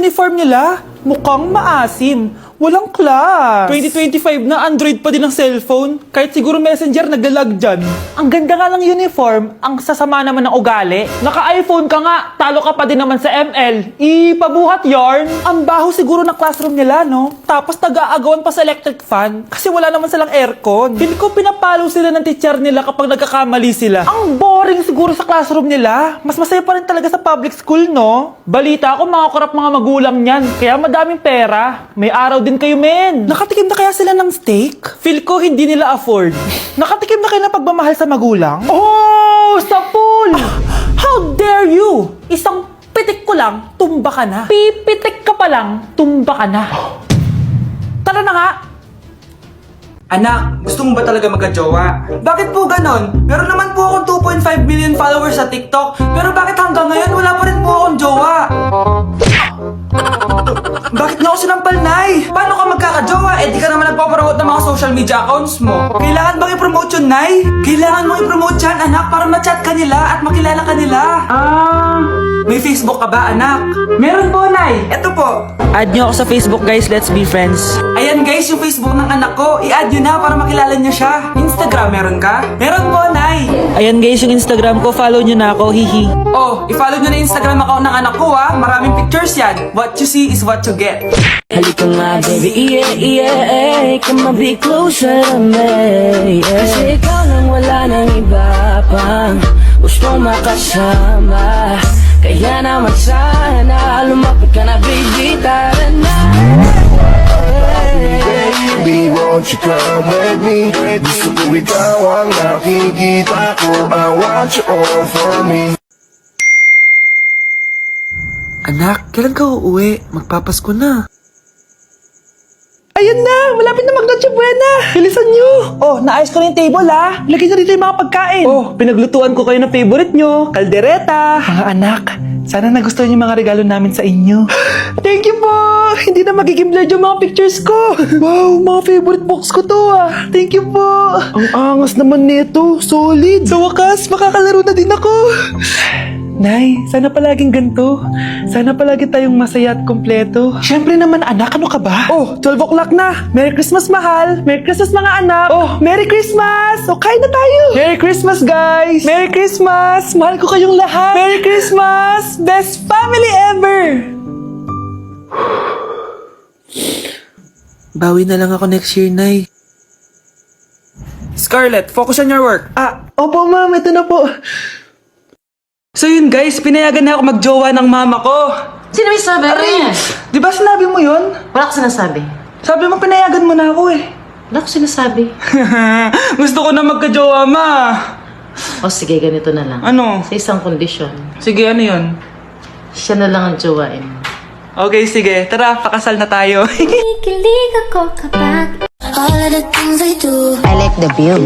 uniform nila. Mukhang maasim. Walang class. 2025 na, Android pa din ang cellphone. Kahit siguro Messenger naglalag dyan. Ang ganda nga ng uniform, ang sasama naman ng ugali. Naka-iPhone ka nga, talo ka pa din naman sa ML. Ipabuhat yarn. Ang baho siguro ng classroom nila, no? Tapos nag-aagawan pa sa electric fan kasi wala naman silang aircon. Feel ko pinapalo sila ng teacher nila kapag nagkakamali sila. Ang boring siguro sa classroom nila. Mas masaya pa rin talaga sa public school, no? Balita ko mga korap mga magulang niyan. Kaya madaming pera. May araw din kayo, men. Nakatikim na kaya sila ng steak? Feel ko hindi nila afford. Nakatikim na kayo ng pagmamahal sa magulang? Oh, sa pool! How dare you? Isang pitik ko lang, tumba ka na. Pipitik ka pa lang, tumba ka na. Tara na nga. Anak, gusto mo ba talaga magka-jowa? Bakit po ganon? Meron naman po akong 2.5 million followers sa TikTok. Pero bakit hanggang ngayon wala pa rin po akong jowa? Bakit nga ako sinampal, Nay? Paano ka magkaka-jowa? Eh di ka naman nagpapromote ng mga social media accounts mo. Kailangan bang i-promote yun, Nay? Kailangan mong i-promote yan, anak, para ma-chat ka nila at makilala ka nila. May Facebook ka ba, anak? Meron po, Nay. Eto po. Add nyo ako sa Facebook, guys. Let's be friends. Ayan guys, yung Facebook ng anak ko. I-add nyo na para makilala nyo siya. Instagram, meron ka? Meron po, Nay. Ayan, guys, yung Instagram ko. Follow nyo na ako. Hihi. Oh, i-follow nyo na yung Instagram account ng anak ko, ha. Maraming pictures yan. What you see is what you get. Halika nga baby, yeah, yeah, come on, be closer to me, yeah. Kasi ikaw nang wala nang iba pang gusto makasama. Kaya naman sana lumapit ka na baby, tara na. Baby, won't you come with me? Gusto ko ikaw ang nakikita ko. I want you all for me. Anak, kailan ka uuwi? Magpapasko na. Ayan na! Malapit na mag-Noche Buena! Bilisan nyo! Oh, naayos ko na yung table, ha? Lagyan nyo dito yung mga pagkain. Oh, pinaglutuan ko kayo ng favorite nyo. Kaldereta. Mga anak, sana nagustuhan yung mga regalo namin sa inyo. Thank you po! Hindi na magiging blurred yung mga pictures ko. Wow, mga favorite box ko to, ah. Thank you po. Ang angas naman nito. Solid. Sa wakas, makakalaro na din ako. Nay, sana palaging ganito. Sana palagi tayong masaya at kompleto. Siyempre naman anak, ano ka ba? Oh, 12 o'clock na. Merry Christmas, mahal. Merry Christmas, mga anak. Oh, Merry Christmas. O, kain na tayo. Merry Christmas, guys. Merry Christmas. Mahal ko kayong lahat. Merry Christmas. Best family ever. Bawi na lang ako next year, Nay. Scarlett, focus on your work. Opo, ma'am. Ito na po. So yun guys, pinayagan na ako magjowa ng mama ko. Sino may sabi? Di ba sinabi mo yun? Wala ko sinasabi. Sabi mo pinayagan mo na ako eh. Wala ko sinasabi. Gusto ko na magka-jowa, ma. O sige, ganito na lang. Ano? Sa isang kondisyon. Sige, ano yun? Siya na lang ang jowain. Okay, sige. Tara, pakasal na tayo. Kikilig ako kapag all of the things I do. I like the view.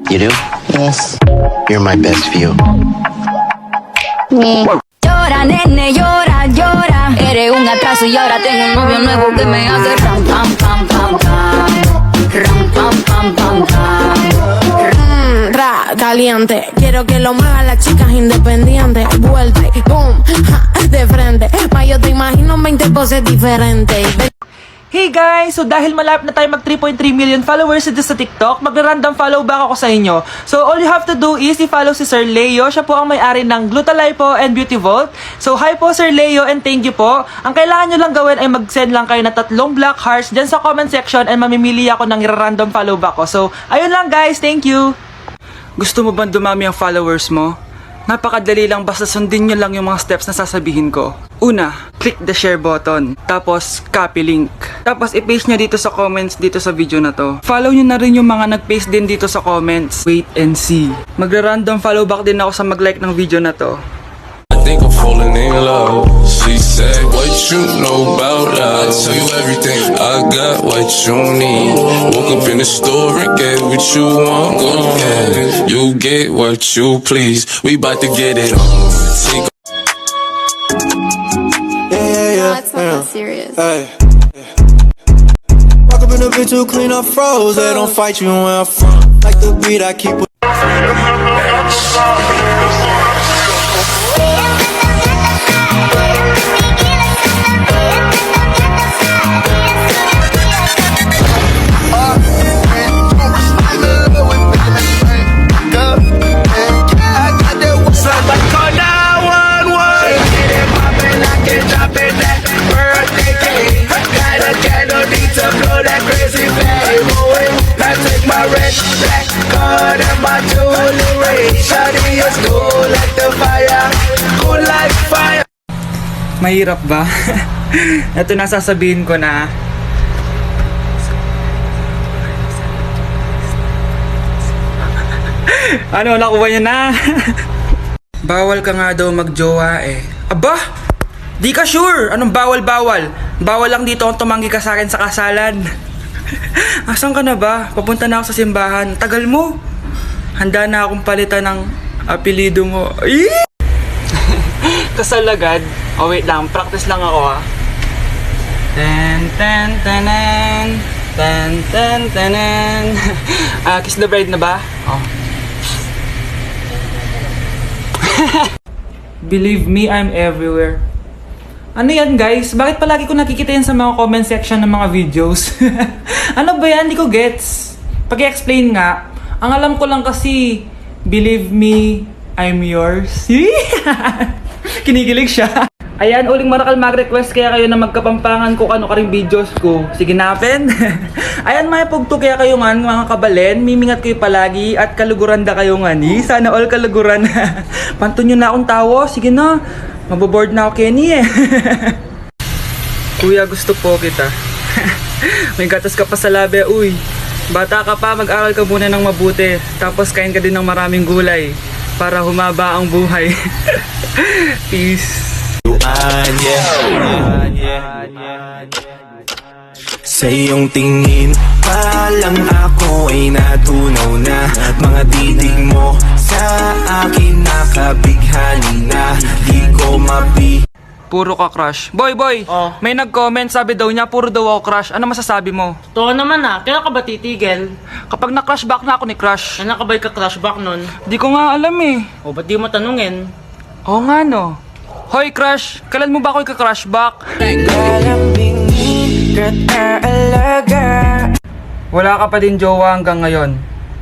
You do? Yes. You're my best view. Me. Llora, nene, llora, llora. Eres un atraso y ahora tengo un novio nuevo que me hace ram, pam, pam, pam, pam. Ram, pam, pam, pam, pam. Caliente, quiero que lo muevan las chicas independientes. Vuelta y boom, ja, de frente. Ma yo te imagino 20 poses diferentes. Hey guys! So dahil malapit na tayo mag 3.3 million followers dito sa TikTok, magra-random follow back ako sa inyo. So all you have to do is i-follow si Sir Leo. Siya po ang may-ari ng Glutalipo and Beauty Vault. So hi po Sir Leo and thank you po. Ang kailangan nyo lang gawin ay mag-send lang kayo na 3 black hearts dyan sa comment section and mamimili ako ng random follow back ko. So ayun lang guys, thank you! Gusto mo bang dumami ang followers mo? Napakadali lang, basta sundin nyo lang yung mga steps na sasabihin ko. Una, click the share button. Tapos, copy link. Tapos, i-paste nyo dito sa comments dito sa video na to. Follow nyo na rin yung mga nag-paste din dito sa comments. Wait and see. Magra-random follow back din ako sa mag-like ng video na to. I think I'm falling in love. She said, what you know about love? I tell you everything. I got what you need. Woke up in the store and get what you want. Go ahead, you get what you please. We bout to get it on. Take That's not that serious. Hey. Walk up in a bitch who clean up froze. They don't fight you where I'm from. Like the beat I keep. Mahirap ba? Ito na sasabihin ko na. Ano, nakuha niya na? Bawal ka nga daw magjowa eh. Aba! Di ka sure! Anong bawal-bawal? Bawal lang dito kung tumanggi ka sa akin sa kasalan. Asan ka na ba? Papunta na ako sa simbahan. Tagal mo. Handa na akong palitan ng apelido mo. Kasal agad? Oh wait lang, practice lang ako ha. Ten ten tenen. Ten ten tenen. Kiss the bride na ba? Oh. Believe me, I'm everywhere. Ano yan guys? Bakit palagi ko nakikita yan sa mga comment section ng mga videos? Ano ba yan? Hindi ko gets. Pag-explain nga, ang alam ko lang kasi, believe me, I'm yours. Kinikilig siya. Ayan, uling marakal mag-request kaya kayo na magkapampangan kung ano ka rin videos ko. Sige napin. Ayan mga pugto kaya kayo nga mga kabalen, mimingat kayo palagi at kaluguran da kayo nga ni. Sana all kaluguran. Pantun nyo na akong tawo. Sige na. Maboboard na ako Kenny eh. Kuya, gusto po kita. May gatas ka pa sa labi, uy. Bata ka pa, mag-aral ka muna ng mabuti. Tapos kain ka din ng maraming gulay para humaba ang buhay. Peace. Sa iyong tingin pa lang ako ay natunaw na. Mga titig mo sa akin nakabighani na. Di ko Puro ka crush. Boy, may nag-comment, sabi daw niya, puro daw ako crush. Ano masasabi mo? To naman kaya ka ba titigil? Kapag na-crush back na ako ni crush. Kaya ka ba ka-crush back nun? Di ko nga alam eh. O ba't di mo tanungin? Oo nga no. Hoy crush, kailan mo ba ako ika-crush back? Wala ka pa din jowa hanggang ngayon.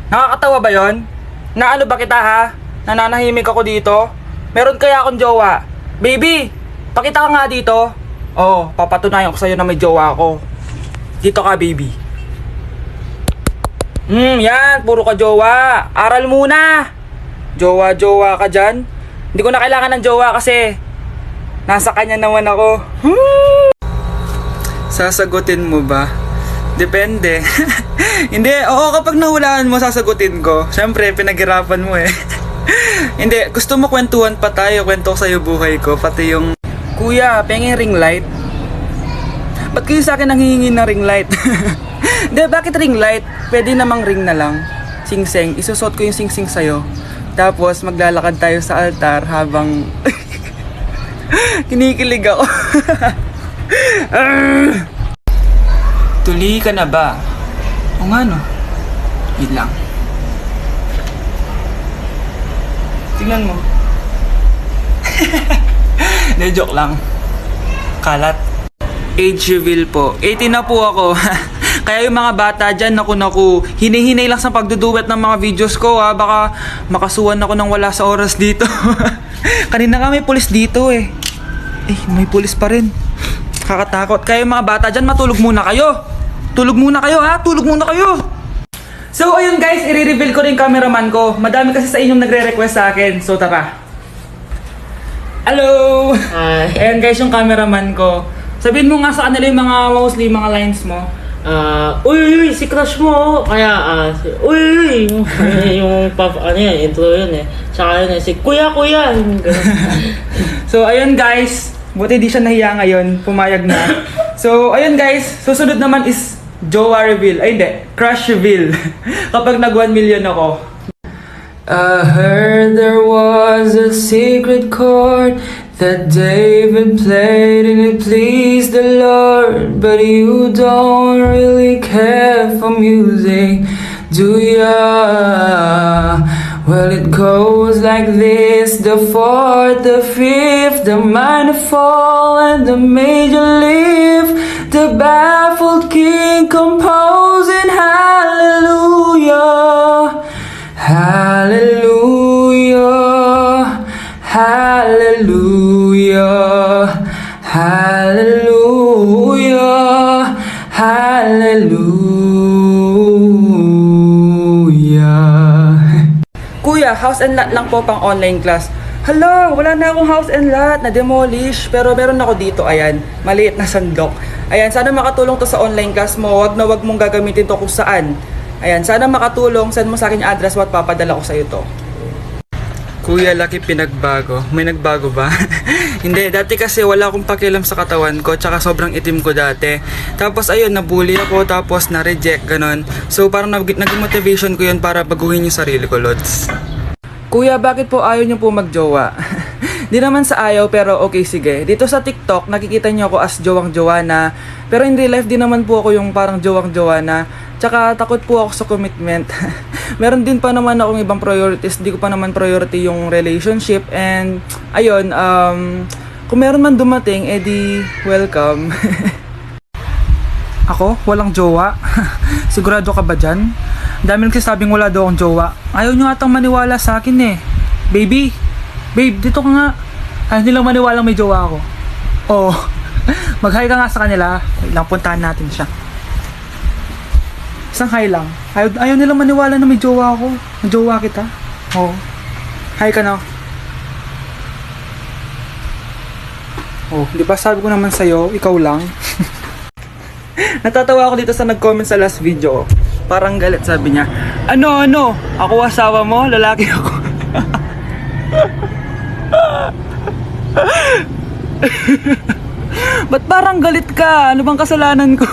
Nakakatawa ba yon? Naano ba kita ha? Nananahimik ako dito? Meron kaya akong jowa? Baby, pakita ka nga dito. Oo, papatunayan ko sa'yo na may jowa ako. Dito ka baby. Yan, puro ka jowa. Aral muna. Jowa ka dyan. Hindi ko na kailangan ng jowa kasi nasa kanya naman ako. Sasagutin mo ba? Depende. Hindi, oo, kapag nahulaan mo, sasagutin ko. Siyempre, pinaghirapan mo eh. Hindi, gusto mo kwentuhan pa tayo. Kwento ko sa'yo buhay ko. Pati yung, Kuya, penging ring light. Ba't kayo sa akin nanghihingi ng ring light? Hindi, bakit ring light? Pwede namang ring na lang. Sing-sing, isusot ko yung sing-sing sa'yo. Tapos, maglalakad tayo sa altar habang kinikilig ako. Tuli ka na ba? O nga no? Wait lang. Tingnan mo. De, joke lang. Kalat. Age reveal po. 18 na po ako. Kaya yung mga bata dyan, naku, hinihinay lang sa pagduduwet ng mga videos ko ha. Baka makasuhan ako ng wala sa oras dito. Kanina nga may pulis dito eh. May pulis pa rin. Kakatakot. Kaya yung mga bata dyan, matulog muna kayo. Tulog muna kayo ha. Tulog muna kayo. So ayun guys, i-reveal ko rin cameraman ko. Madami kasi sa inyong nagre-request sa akin. So tara. Hello! Ayan guys yung cameraman ko. Sabihin mo nga sa kanila yung mga mostly mga lines mo. Uy, si crush mo. Kaya, uy, yung intro yun eh. Tsaka yun eh, si kuya. So ayun guys, buti di siya nahiya ngayon, pumayag na. So ayun guys, susunod naman is jowa reveal. Ay hindi, crush reveal. Kapag nag 1 million ako. I heard there was a secret chord that David played and it pleased the Lord. But you don't really care for music, do ya? Well, it goes like this: the fourth, the fifth, the minor fall, and the major lift. The baffled king composing hallelujah, hallelujah, hallelujah, hallelujah, hallelujah. Kuya, house and lot lang po pang online class. Hala, wala na akong house and lot, na-demolish. Pero meron ako dito, ayan, maliit na sandok. Ayan, sana makatulong to sa online class mo. Wag na wag mong gagamitin to kung saan. Ayan, sana makatulong. Send mo sa akin yung address mo at papadala ko sa'yo to. Kuya, laki pinagbago. May nagbago ba? Hindi, dati kasi wala akong pakialam sa katawan ko, tsaka sobrang itim ko dati. Tapos ayun, nabully ako, tapos na-reject, ganon. So parang naging motivation ko yun para baguhin yung sarili ko, Lods. Kuya, bakit po ayaw niyo po magjowa? Di naman sa ayaw, pero okay, sige. Dito sa TikTok, nakikita niyo ako as jowang-jowa na. Pero in real life, di naman po ako yung parang jowang-jowa na. Tsaka takot po ako sa commitment. Meron din pa naman akong ibang priorities. Di ko pa naman priority yung relationship. And, ayun, kung meron man dumating, edi welcome. Ako? Walang jowa? Sigurado ka ba dyan? Ang dami nagsasabing wala daw akong jowa. Ayaw nyo atang maniwala sa akin eh. Baby! Babe, dito ka nga. Ayaw nilang maniwalang may jowa ako. Oo. Mag-hi ka nga sa kanila. Lang puntahan natin siya. Isang hi lang. Ayaw nilang maniwala na may jowa ako. May jowa kita. Oo. Hi ka na. Oh, di ba sabi ko naman sa'yo, ikaw lang. Natatawa ako dito sa nag-comment sa last video. Parang galit, sabi niya. Ano? Ako asawa mo? Lalaki ako. Ba't parang galit ka? Ano bang kasalanan ko?